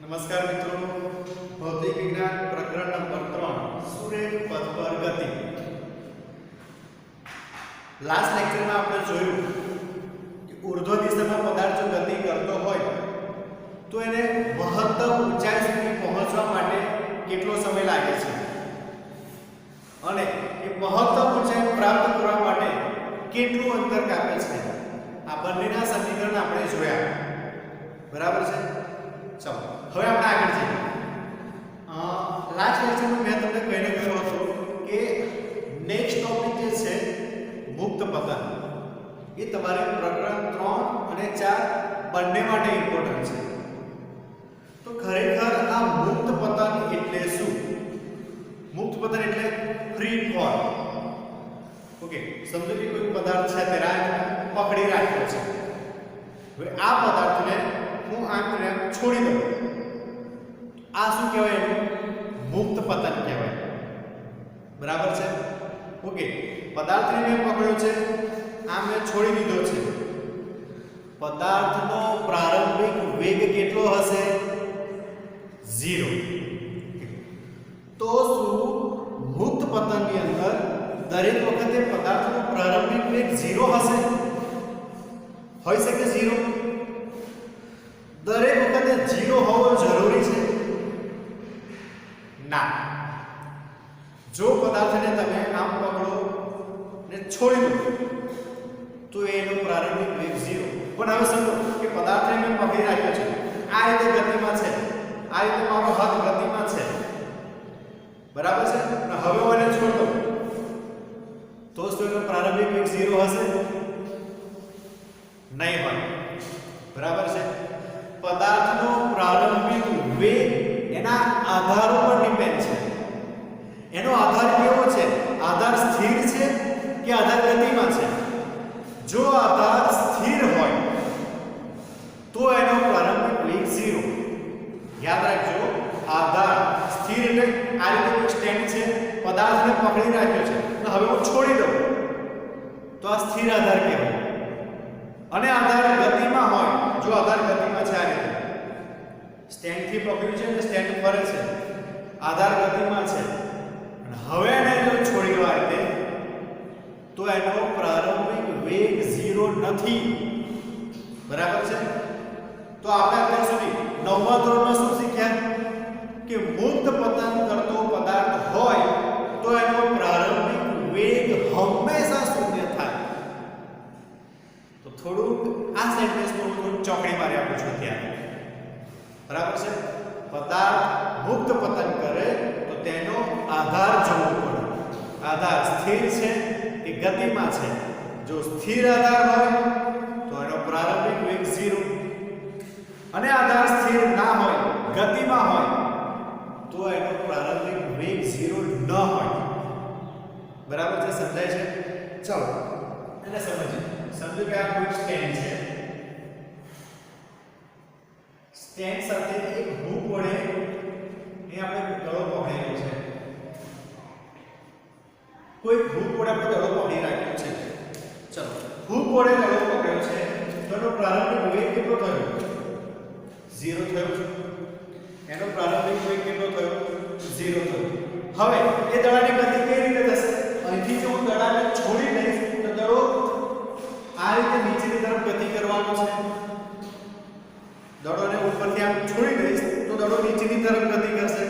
नमस्कार मित्रों, भौतिक विज्ञान प्रकरण नंबर 3 सुरेख पथ पर गति। लास्ट लेक्चर में आपने જોયું કે ઊર્ધ્વ દિશામાં પદાર્થ જો ગતિ કરતો હોય તો એને મહત્તમ ઊંચાઈ સુધી પહોંચવા માટે કેટલો સમય લાગે છે અને એ મહત્તમ ઊંચાઈ પ્રાપ્ત કરવા માટે કેટલું અંતર કાપે છે। આ બંનેના સમીકરણ આપણે જોયા, બરાબર છે। चलो હવે આપણે આગળ જઈએ। લાસ્ટ લેક્ચરમાં મેં તમને કહીને ગયો હતો કે નેક્સ્ટ ટોપિક જે છે મુક્ત પતન, એ તમારે પ્રકરણ 3 અને 4 બંને માટે ઇમ્પોર્ટન્ટ છે। તો ખરેખર આ મુક્ત પતન એટલે શું? મુક્ત પતન એટલે ફ્રી ફોલ। ઓકે, સમજો કે કોઈ પદાર્થ છે તે પકડી રાખ્યો છે। હવે આ પદાર્થને હું આમ છોડી દઉં, આ શું કહેવાય? એનું મુક્ત પતન કહેવાય, બરાબર છે। ઓકે, પદાર્થને મેં પકડ્યો છે, આમ મેં છોડી દીધો છે। પદાર્થનો પ્રારંભિક વેગ કેટલો હશે? 0। તો શું મુક્ત પતનની અંદર દરેક વખતે પદાર્થનો પ્રારંભિક વેગ 0 હશે? હોઈ શકે 0? દરેક વખતે 0 હોવો જરૂરી છે? ના। જો પદાર્થને તમે આમ પકડો ને છોડી દો તો એનો પ્રારંભિક વેગ 0। પણ હવે સમજો કે પદાર્થને મેં પકડી રાખ્યો છે, આ રીતે ગતિમાં છે, આ રીતે મારો હાથ ગતિમાં છે, બરાબર છે। અને હવે હું એને છોડ દઉં તો શું એનો પ્રારંભિક વેગ 0 હશે? નહીં હોય, બરાબર છે। પદાર્થનો પ્રારંભિક વેગ એના આધારો પર ડિપેન્ડ છે। એનો આધાર કેવો છે? આધાર સ્થિર છે કે આધાર ગતિમાં છે? જો આધાર સ્થિર હોય તો એનો પ્રારંભિક વેગ 0। યાદ રાખજો, આધાર સ્થિર એટલે આ રીતે કોઈ સ્ટેન્ડ છે, પદાર્થને પકડી રાખ્યો છે, તો હવે હું છોડી દઉં તો આ સ્થિર આધાર કહેવાય। અને આધાર ગતિમાં હોય, જો આધાર ગતિમાં છે, આ રીતે સ્ટેન્ડ થી પકડ્યું છે અને સ્ટેન્ડ ફરે છે, આધાર ગતિમાં છે, અને હવે એને જો છોડી દો આ રીતે તો એનો પ્રારંભિક વેગ 0 નથી, બરાબર છે। તો આપણે અત્યાર સુધી 9મા ધોરણમાં શું શીખ્યા કે મુક્ત પતન કરતો પદાર્થ હોય તો એનો પ્રારંભિક વેગ હંમેશા 0 થાય। તો થોડુંક આ સેન્ટેન્સમાં થોડું ચોકડી મારી આપું છું ત્યાં, બરાબર છે। પદાર્થ મુક્ત પતન કરે તો તેનો આધાર જોવો પડે, આધાર સ્થિર છે કે ગતિમાં છે। જો સ્થિર આધાર હોય તો એનો પ્રારંભિક વેગ 0, અને આધાર સ્થિર ના હોય, ગતિમાં હોય તો એનો પ્રારંભિક વેગ 0 ન હોય, બરાબર છે? સમજાય છે? ચલો એને સમજીએ। સમજો કે આ કોઈ સ્ટેન્ડ છે, સ્ટેન્ડ સાથે એક હૂક વડે એ આપણે દડો પકડેલો છે, કોઈ હૂક વડે આપણે દડો પકડી રાખ્યો છે। ચલો, હૂક વડે દડો પકડ્યો છે તો એનો પ્રારંભિક વેગ કેટલો થયો? 0 થયો। એનો પ્રારંભિક વેગ કેટલો થયો? 0 થયો। હવે એ દડાની ગતિ કઈ રીતે થશે? અહીંથી જો હું દડાને છોડી દઈશ તો દડો આ રીતે નીચેની તરફ ગતિ કરવાનો છે। દડોને ઉપરથી આમ છોડી દઈશ તો દડો નીચેની તરફ ગતિ કરશે।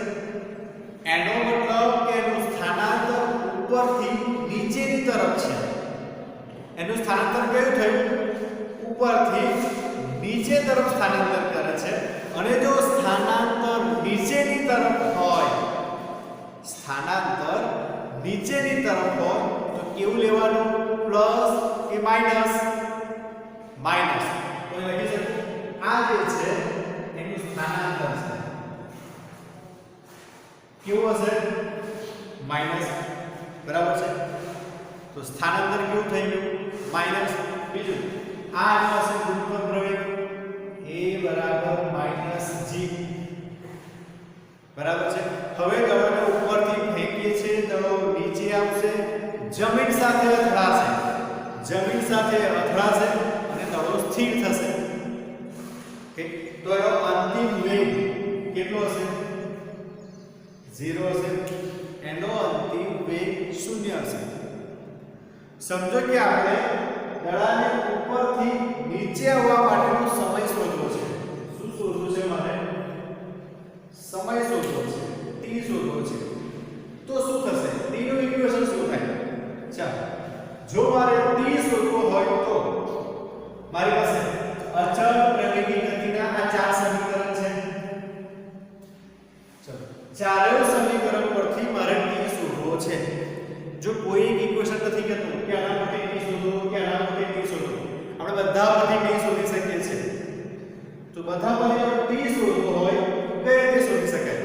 એનો મતલબ કે એનું સ્થાનાંતર ઉપરથી નીચેની તરફ છે। એનું સ્થાનાંતર કયું થયું? ઉપરથી નીચે તરફ સ્થાનાંતર કરે છે। અને જો સ્થાનાંતર નીચેની તરફ હોય, સ્થાનાંતર નીચેની તરફ હોય તો કેવું લેવાનું? પ્લસ કે માઈનસ? માઈનસ। તો લખી શકું આ જે છે એનું સ્થાનાંતર છે, કેવું હશે? માઈનસ, બરાબર છે? તો સ્થાનાંતર કેવું થઈ ગયું? માઈનસ। બીજું આ હશે ગુરુત્વ પ્રવેગ a બરાબર -g, બરાબર છે? હવે દડોને ઉપરથી ફેંકીએ છીએ, દડો નીચે આવશે, જમીન સાથે અથડાશે, જમીન સાથે અથડાશે અને દડો સ્થિર થશે। ઓકે, તો એનો અંતિમ વેગ 0 હશે, એનો અંતિમ વેગ 0 હશે. સમજો કે આપણે દડાને ઉપરથી નીચે આવવા માટેનો સમય શોધવો છે. શું શોધવું છે મારે? સમય શોધવો છે, t શોધવો છે. તો શું થશે? t નું ઇક્વેશન શું થાય? ચાલો, જો મારે t શોધવો હોય તો મારી પાસે અચળ પ્રવેગી ગતિના આ ચાર સમીકરણ છે. ચલો, ચારેય સમીકરણ પરથી મારે t શોધવો છે. જો કોઈ એક ઇક્વેશન નથી કહેતું કે આના માટે t શોધો કે આના માટે t શોધો, આપણે બધા પરથી t શોધી શકીએ છીએ. તો બધા પરથી t શોધવો હોય કઈ રીતે શોધી શકાય?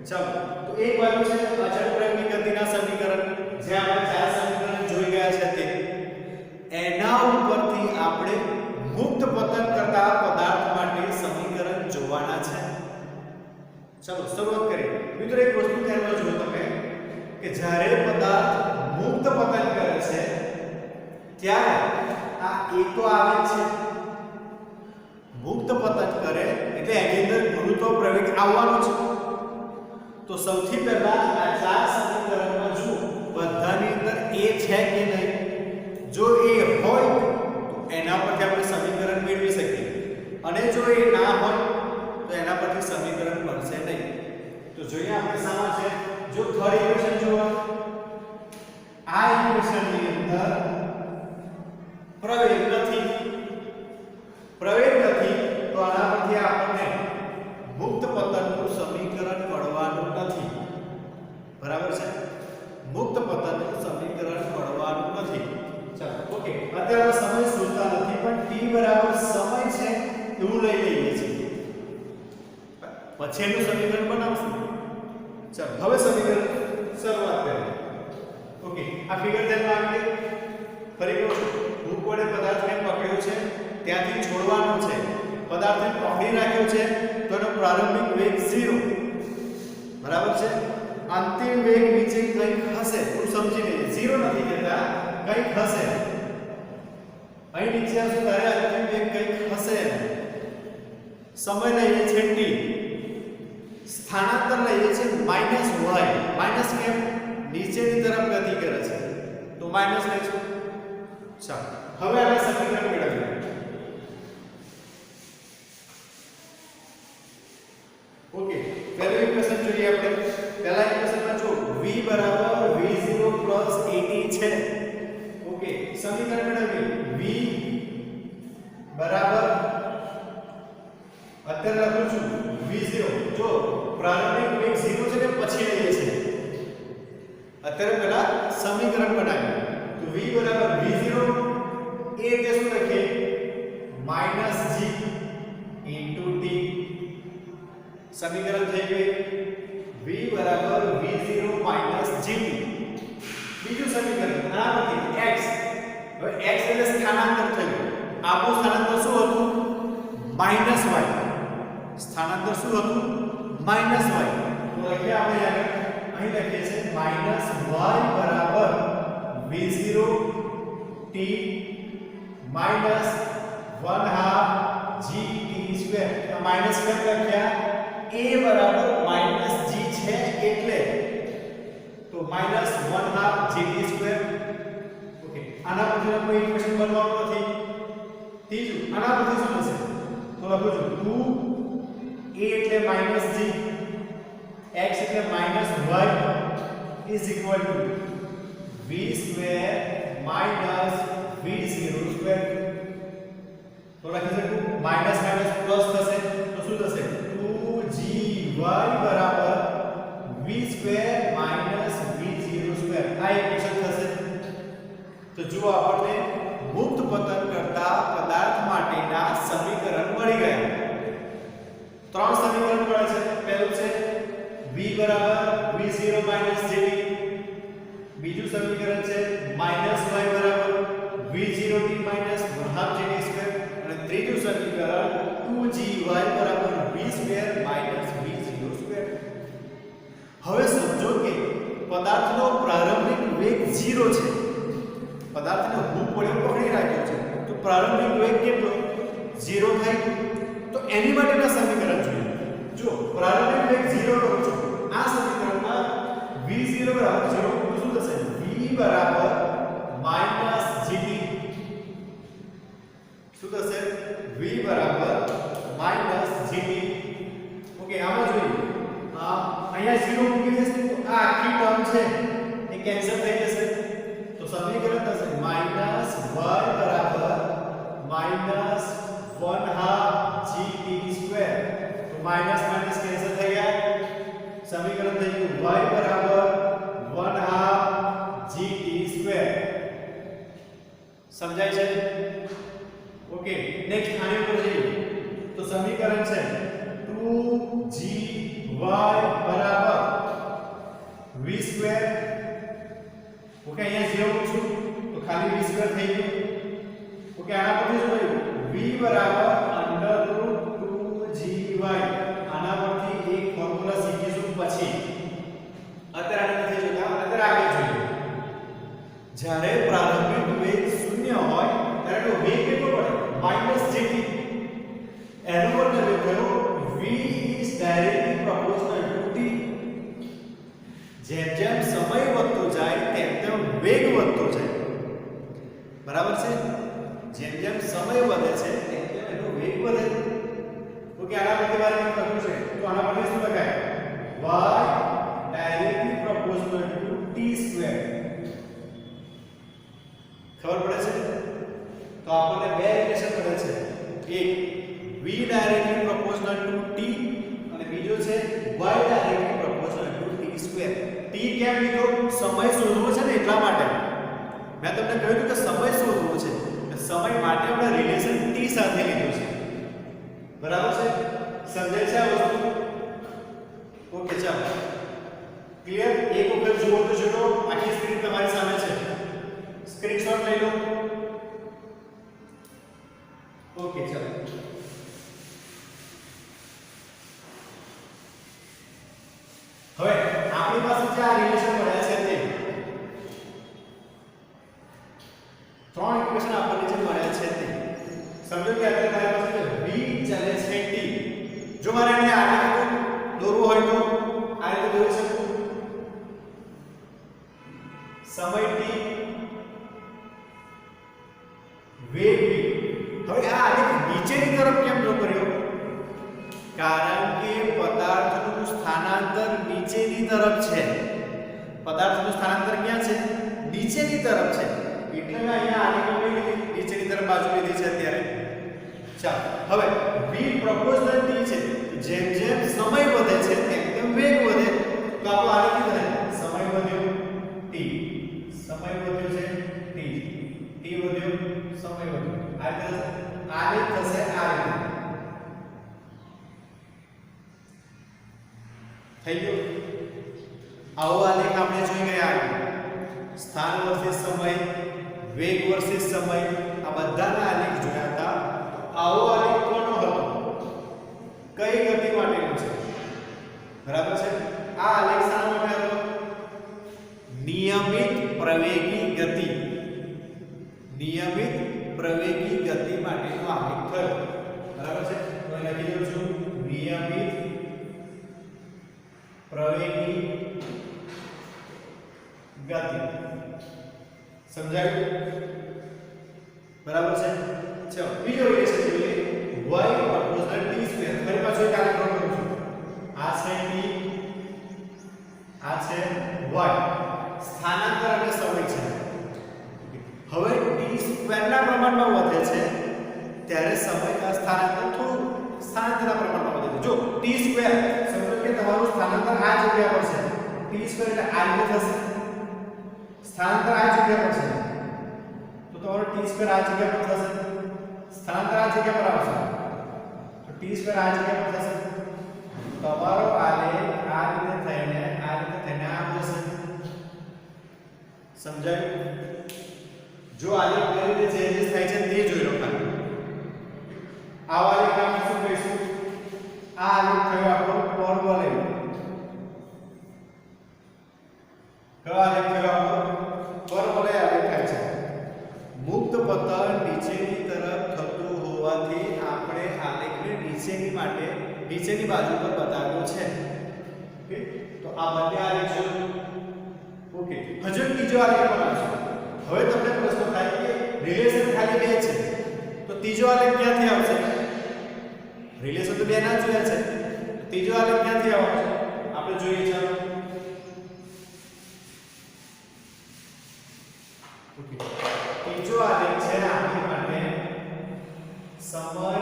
ચાલો, તો એક બાજુ છે અચળ પ્રવેગી ગતિના સમીકરણ, જે આપણે ચાર સમીકરણ જોઈ ગયા છે તે, એના ઉપરથી આપણે મુક્ત પતન કરતા પદાર્થ માટે સમીકરણ જોવાના છે. ચાલો શરૂઆત કરીએ. મિત્રો એક વસ્તુ ધ્યાનમાં જુઓ તમે કે જ્યારે પદાર્થ મુક્ત પતન કરે છે ત્યારે આ એ તો આવે જ છે. મુક્ત પતન કરે એટલે એની અંદર ગુરુત્વ પ્રવેગ આવવાનો છે. તો સૌથી પહેલા આ ચાર સમીકરણમાં જુઓ બધાની અંદર એ છે કે નહીં. જો એ હોય તો એના પરથી આપણે સમીકરણ મેળવી શકીએ, અને જો એ ના હોય તો એના પરથી સમીકરણ બનશે નહીં. તો જોઈએ આપણે શામાં છે. જો થર્ડ ઇક્વેશન જુઓ, આ ઇક્વેશનની અંદર પ્રવેગ નથી, તો આના પરથી આપણને મુક્ત પતનનું સમીકરણ મળવાનું નથી. બરાબર છે? મુક્ત પતનનું સમીકરણ મળવાનું નથી. ચાલો ઓકે, અત્યારે સમય શોધતા નથી પણ t બરાબર સમય છે એવું લઈ લઈએ છીએ. પછી એનું સમીકરણ બનાવશું. ચાલો હવે સમીકરણ શરૂઆત કરીએ. ઓકે, આ ફિગર ધ્યાનમાં આવી ગઈ. ફરી કહું છું, હું કોણે પદાર્થને પકડ્યો છે ત્યાંથી છોડવાનું છે. પદાર્થને પકડી રાખ્યો છે તો એનો પ્રારંભિક વેગ 0. બરાબર છે? અંતિમ વેગ નીચે કંઈક હશે. હું સમજી લઈએ, 0 નથી કહેતા, કંઈક હશે. અહીં નીચે આવશે ત્યારે અંતિમ વેગ કંઈક હશે. સમય લઈએ છે t, સ્થાનાંતર લઈએ છે -y. માઈનસ કેમ? નીચેની તરફ ગતિ કરે છે તો માઈનસ લેશું. ચાલો હવે આપણે સમીકરણ મેળવીએ. ઓકે, પહેલું ઇક્વેશન જોઈએ આપણે. પહેલા ઇક્વેશનમાં જો v બરાબર v0 પ્લસ at છે. ઓકે, સમીકરણ મેળવીએ. v બરાબર અત્યારે લખું છું v0. જો પ્રારંભિક વેગ 0 છે ને પછી લઈએ છે. અત્યારે પહેલા સમીકરણ બનાવીએ. તો v બરાબર v0 એ તે શું લખીએ? -g * t. સમીકરણ થઈ ગયું. v બરાબર v0 - gt. બીજું સમીકરણ આના પરથી x. હવે x એટલે સ્થાનાંતર થયું. આપણું સ્થાનાંતર શું હતું? -y. સ્થાનાંતર શું હતું? -y. તો લખીએ આપણે અહીં લખીએ છે -y બરાબર v0 t -1/2 gt². તો માઈનસ કેમ લખ્યા? a બરાબર -g છે એટલે તો -1/2 gt². ઓકે, આના પરથી કોઈ ઇક્વેશન બનવાનું નથી. ત્રીજું, આના પરથી શું થશે? તો લખું છું 2a એટલે -g, x એટલે -y is equal to v square minus v0 square. તો લખી શકું માઈનસ માઈનસ પ્લસ થશે તો શું થશે? 2gy બરાબર v square minus v0 square. આ ઇક્વેશન થશે. તો જો આપણને મુક્ત પતન કરતા પદાર્થ માટેના સમીકરણ મળી ગયા. ત્રણ સમીકરણ મળે છે. પહેલું છે v બરાબર v0 gt. બીજું સમીકરણ છે -y બરાબર v0t -1/2 gt². અને ત્રીજું સમીકરણ 2gy બરાબર v square v0 square. હવે સમજો કે પદાર્થનો પ્રારંભિક વેગ 0 છે. પદાર્થને હું પકડી રાખ્યો છે તો પ્રારંભિક વેગ કેટલો? 0 થાય. તો એની માટેના સમીકરણ જોઈએ. જો પ્રારંભિક વેગ 0 લો છો, આ સમીકરણ બરાબર 0 તો શું થશે v બરાબર -gt શું થશે v બરાબર -gt ઓકે આમાં જોઈએ અહીંયા 0 મૂકી દેશે તો આ આખી ટર્મ છે એ કેન્સલ થઈ જશે તો સમીકરણ થશે -y બરાબર -1/2 gt² તો માઈનસ માઈનસ કેન્સલ થઈ ગયા સમીકરણ થઈ ગયું y બરાબર 1/2 gt² સમજાય છે ઓકે નેક્સ્ટ આની ઉપર જઈએ તો સમીકરણ છે 2gy બરાબર v² ઓકે અહીંયા 0 મૂકશું તો ખાલી v² થઈ ગયું ઓકે આના પરથી શું થયું v બરાબર √2gy આના પરથી એક ફોર્મ્યુલા શીખીશું પછી અત્યારે આને નથી જોતા અત્યારે આગળ જોઈએ જ્યારે પ્રારંભિક વેગ 0 હોય ત્યારે તો વેગ કેટલો પડે -gt એનો મતલબ થયો v is directly proportional to t જેમ જેમ સમય વધતો જાય તેમ તેમ વેગ વધતો જાય બરાબર છે જેમ જેમ સમય વધે છે તેમ તેમ એનો વેગ વધે ઓકે આના પરથી મારે લખવું છે તો આના પરથી શું લખાય y directly proportional to t². ખબર પડે છે તો આપણને બે રિલેશન મળે છે એક v directly proportional to t અને બીજો છે y directly proportional to t². t કેમ લીધો સમય શોધવો છે ને એટલા માટે મેં તમને કહ્યું કે સમય શોધવો છે સમય માટે આપણે રિલેશન t સાથે લીધું છે બરાબર છે સમજાય છે આ વસ્તુ ઓકે ચાલો ક્લિયર એક વખત જુઓ તો ચલો આખી સ્ક્રીન તમારી સામે છે સ્ક્રીનશોટ લઈ લો ઓકે ચાલો હવે આપણી પાસે જે આ રિલેશન મળ્યા છે તે ત્રણ ઇક્વેશન આપણને જે મળ્યા છે તે સમજો કે અત્યારે મારી પાસે v ચાલે છે t જો મારે એને આ રીતે દોરવું હોય તો આ રીતે દોરી શકું સમય t વેગ v હવે આ આલેખ નીચેની તરફ કેમ નો કર્યો કારણ કે પદાર્થનું સ્થાનાંતર નીચેની તરફ છે પદાર્થનું સ્થાનાંતર ક્યાં છે નીચેની તરફ છે એટલે મેં અહીંયા આલેખ લીધી નીચેની તરફ બાજુ લીધી છે અત્યારે ચાલો હવે v પ્રોપોર્શનલ t છે જેમ જેમ સમય વધે છે તેમ તેમ વેગ વધે તો આપણો આલેખ કેવો થાય સમય વધ્યો t સમય વધ્યો છે t t વધ્યો સમય વધ્યો આ રીતે આલેખ થશે આ રીતે થઈ ગયો આવો આલેખ આપણે જોઈ ગયા સ્થાન વર્સિસ સમય વેગ વર્સિસ સમય આ બધાના આલેખ જોયા હતા આવો આલેખ કોનો હતો કઈ ગતિ માટેનો છે બરાબર છે આ આલેખ શાના માટે હતો નિયમિત પ્રવેગી ગતિ માટેનો આલેખ થયો બરાબર છે તો અહીં લખી દઉં છું નિયમિત પ્રવેગી ગતિ સમજાયું બરાબર છે ચલો બીજો રિલેશન જોઈએ y પ્રોપોર્શનલ t². ફરી પાછો એક આલેખ ડ્રો કરું છું આ છે t આ છે y સ્થાનાંતર અને સમય છે હવે t² ના પ્રમાણમાં વધે છે ત્યારે સમય સ્થાનાંતર થોડું સ્થાનાંતરના પ્રમાણમાં વધે છે જો t² સમજો કે તમારું સ્થાનાંતર આ જગ્યા પર છે t² એટલે આ રીતે થશે સ્થાનાંતર આ જગ્યા પર છે તો તમારો t² આ જગ્યા પર થશે સ્થાનાંતર આ જગ્યા પર આવશે તો t² આ જગ્યા પર થશે તમારો આલેખ આ રીતે થઈને આમ જશે સમજાયું જો આલેખ કઈ રીતે ચેન્જીસ થાય છે તે જોઈ લો ખાલી આ આલેખ આપણે શું કહીશું આ આલેખ થયો આપણો પરવલય કયો આલેખ થયો આપણો પરવલય આલેખ થાય છે મુક્ત પતન નીચેની તરફ થતું હોવાથી આપણે આલેખને નીચેની બાજુ પર બતાવ્યો છે ઓકે તો આ બંને આલેખ ઓકે, હજુ ત્રીજો આલેખ પણ આવશે. હવે તમને પ્રશ્ન થાય કે રિલેશન ખાલી બે છે તો ત્રીજો આલેખ ક્યાંથી આવશે? રિલેશન તો બે ના જોયા છે, ત્રીજો આલેખ ક્યાંથી આવશે આપણે જોઈએ. ચાલો ઓકે, ત્રીજો આલેખ છે આપણી માટે સમય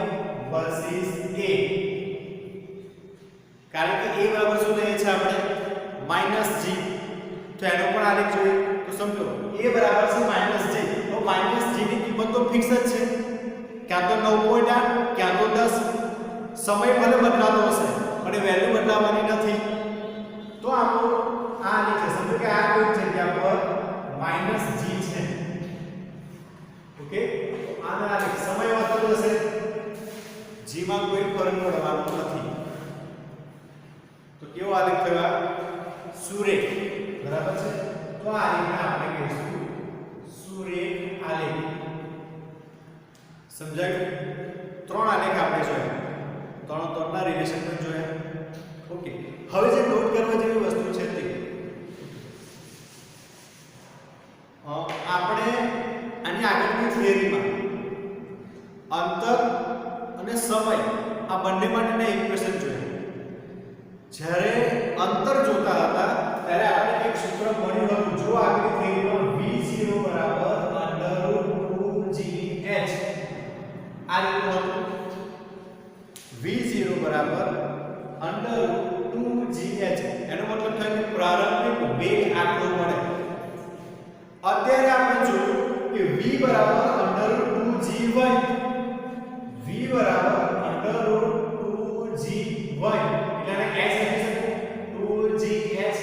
વર્સિસ a. કારણ કે a બરાબર શું લઈએ છે આપણે? -g. તો એનો પણ આલેખ જોઈએ તો સમજો a બરાબર છે -g. તો -g ની કિંમત તો ફિક્સ જ છે, ક્યાં તો 9.8 ક્યાં તો 10. સમય ભલે બદલાતો હશે પણ વેલ્યુ બદલાવાની નથી. તો આપણો આ આલેખ છે, સમજો કે આ કોઈ જગ્યા પર -g છે. ઓકે, તો આનો આલેખ સમય વધતો જશે, g માં કોઈ ફરક પડવાનો નથી. તો કેવો આલેખ થયો? સુરેખ. બરાબર છે. તો આ આલેખને આપણે કહીશું સુરેખ આલેખ. સમજાયું? ત્રણ આલેખ આપણે જોયા, ત્રણના રિલેશન પણ જોયા. ઓકે, હવે જે નોટ કરવા જેવી વસ્તુ છે તે આપણે આની આગળની થિયરીમાં અંતર અને સમય આ બંને માટેના ઇક્વેશન જોયા. જ્યારે અંતર જોતા હતા ત્યારે આપણે એક સૂત્ર મળ્યું હતું. જો આગળની થિયરીમાં v0 √2gh આ રીતનું હતું. v0 √2gh એનો મતલબ થાય કે પ્રારંભિક વેગ આટલો મળે. અત્યારે આપણે જોયું કે v √2g1 v √2g1 એટલે h લખી શકું 2gh.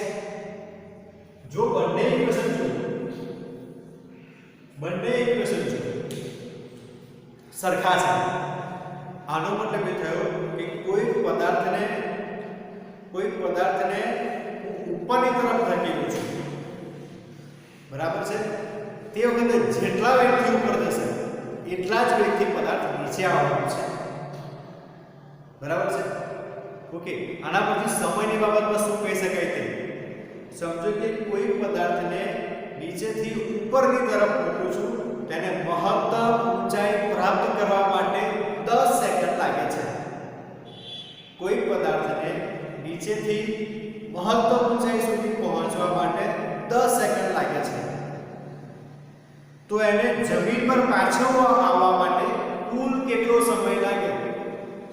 જો બંને ઇક્વેશન સરખા છે, આનો મતલબ એ થયો કે કોઈ પદાર્થને ઉપરની તરફ ધકેલું છું. બરાબર છે. તે વખતે જેટલા વેગથી ઉપર જશે એટલા જ વેગથી પદાર્થ નીચે આવવાનો છે. બરાબર છે. ઓકે, આના પરથી સમયની બાબતમાં શું કહી શકાય તે સમજો કે કોઈ પદાર્થને નીચેથી ઉપરની તરફ મૂકું છું, તેને મહત્તમ ઊંચાઈ પ્રાપ્ત કરવા માટે 10 સેકન્ડ લાગે છે. કોઈ પદાર્થને નીચેથી મહત્તમ ઊંચાઈ સુધી પહોંચવા માટે 10 સેકન્ડ લાગે છે. તો એને જમીન પર પાછો આવવા માટે કુલ કેટલો સમય લાગે?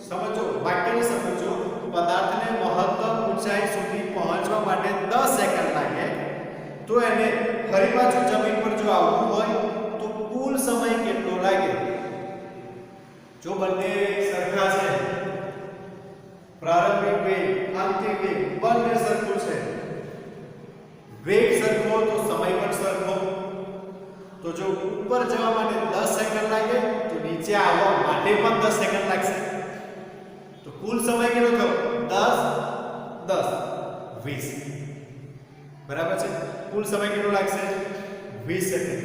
સમજો, વાક્યને સમજો. પદાર્થને મહત્તમ ઊંચાઈ સુધી પહોંચવા માટે 10 સેકન્ડ લાગે, તો એને ફરી પાછું જમીન પર જો આવવું હોય તો કુલ સમય કેટલો લાગે? જો બંને સરખા છે, પ્રારંભિક વેગ અંતિમ વેગ બંને સરખું છે, વેગ સરખો તો સમય પણ સરખો. તો જો ઉપર જવા માટે 10 સેકન્ડ લાગે તો નીચે આવવા માટે પણ 10 સેકન્ડ લાગશે. તો કુલ સમય કેટલો થયો? 10 20. બરાબર છે. કુલ સમય કેટલો લાગશે? 20 સેકન્ડ.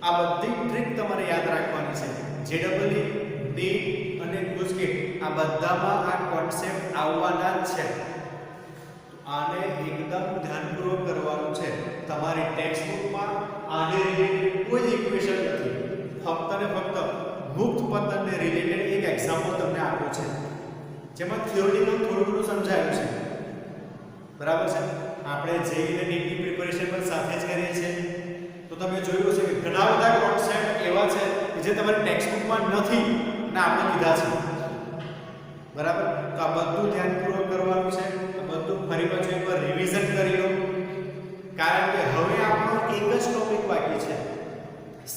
આ બધી ટ્રીક તમારે યાદ રાખવાની છે. જેડબલઈ, નીટ અને ગુજકેટ આ બધામાં આ કોન્સેપ્ટ આવવાના જ છે. આને એકદમ ધ્યાનપૂર્વક કરવાનું છે. તમારી ટેક્સ્ટ બુકમાં આને રિલેટેડ કોઈ ઇક્વેશન નથી, ફક્ત ને ફક્ત મુક્ત પતનને રિલેટેડ એક એક્ઝામ્પલ તમને આપ્યું છે, જેમાં થિયોરિટિકલ થોડું ઘણું સમજાયું છે. બરાબર છે. આપણે જેઈ અને નીટની પ્રિપેરેશન પણ સાથે જ કરીએ છીએ. તો તમે જોયું હશે કે ઘણા બધા કોન્સેપ્ટ એવા છે કે જે તમારી ટેક્સ્ટ બુકમાં નથી અને આપણે લીધા છે. બરાબર. તો આ બધું ધ્યાનપૂર્વક કરવાનું છે. બધું ફરી પાછું એકવાર રિવિઝન કરી લો, કારણ કે હવે આપણો એક જ ટોપિક બાકી છે,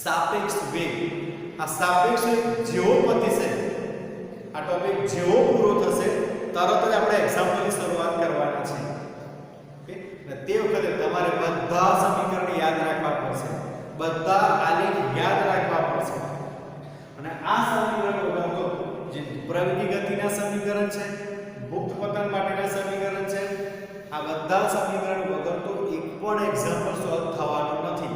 સાપેક્ષ વેગ. આ સાપેક્ષ વેગ જેવો પતીશે, આ ટોપિક જેવો પૂરો થશે તરત જ આપણે એક્ઝામ્પલની શરૂઆત કરવાની છે. ઓકે, અને તે વખતે તમારે બધા સમીકરણ યાદ રાખવા પડશે, બધા આલેખ યાદ રાખવા પડશે. અને આ સમીકરણ વગર તો જે પ્રવેગી ગતિના સમીકરણ છે, મુક્ત પતન માટેના સમીકરણ છે, આ બધા સમીકરણ વગર તો એક પણ એક્ઝામ્પલ સોલ્વ થવાનો નથી.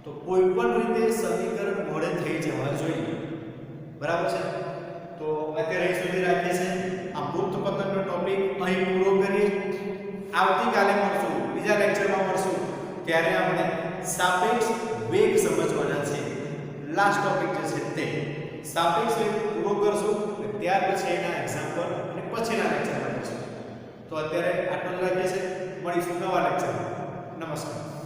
તો કોઈ પણ રીતે સમીકરણ મોડે થઈ જવા જોઈએ. બરાબર છે. તો અત્યારે અહીં સુધી રાખીએ છીએ. આ મુક્ત પતનનો ટોપિક અહીં પૂરો કરીએ. આવતીકાલે મળશું બીજા લેક્ચર લેક્ચરમાં મળશું ત્યારે આપણે સાપેક્ષ વેગ સમજવાના છે. લાસ્ટ ટોપિક જે છે તે સાપેક્ષ વેગ પૂરો કરશું અને ત્યાર પછી એના એક્ઝામ્પલ અને પછીના લેક્ચરમાં મળીશું. તો અત્યારે આટલું જ રાખીએ છીએ. મળીશું નવા લેક્ચરમાં. નમસ્કાર.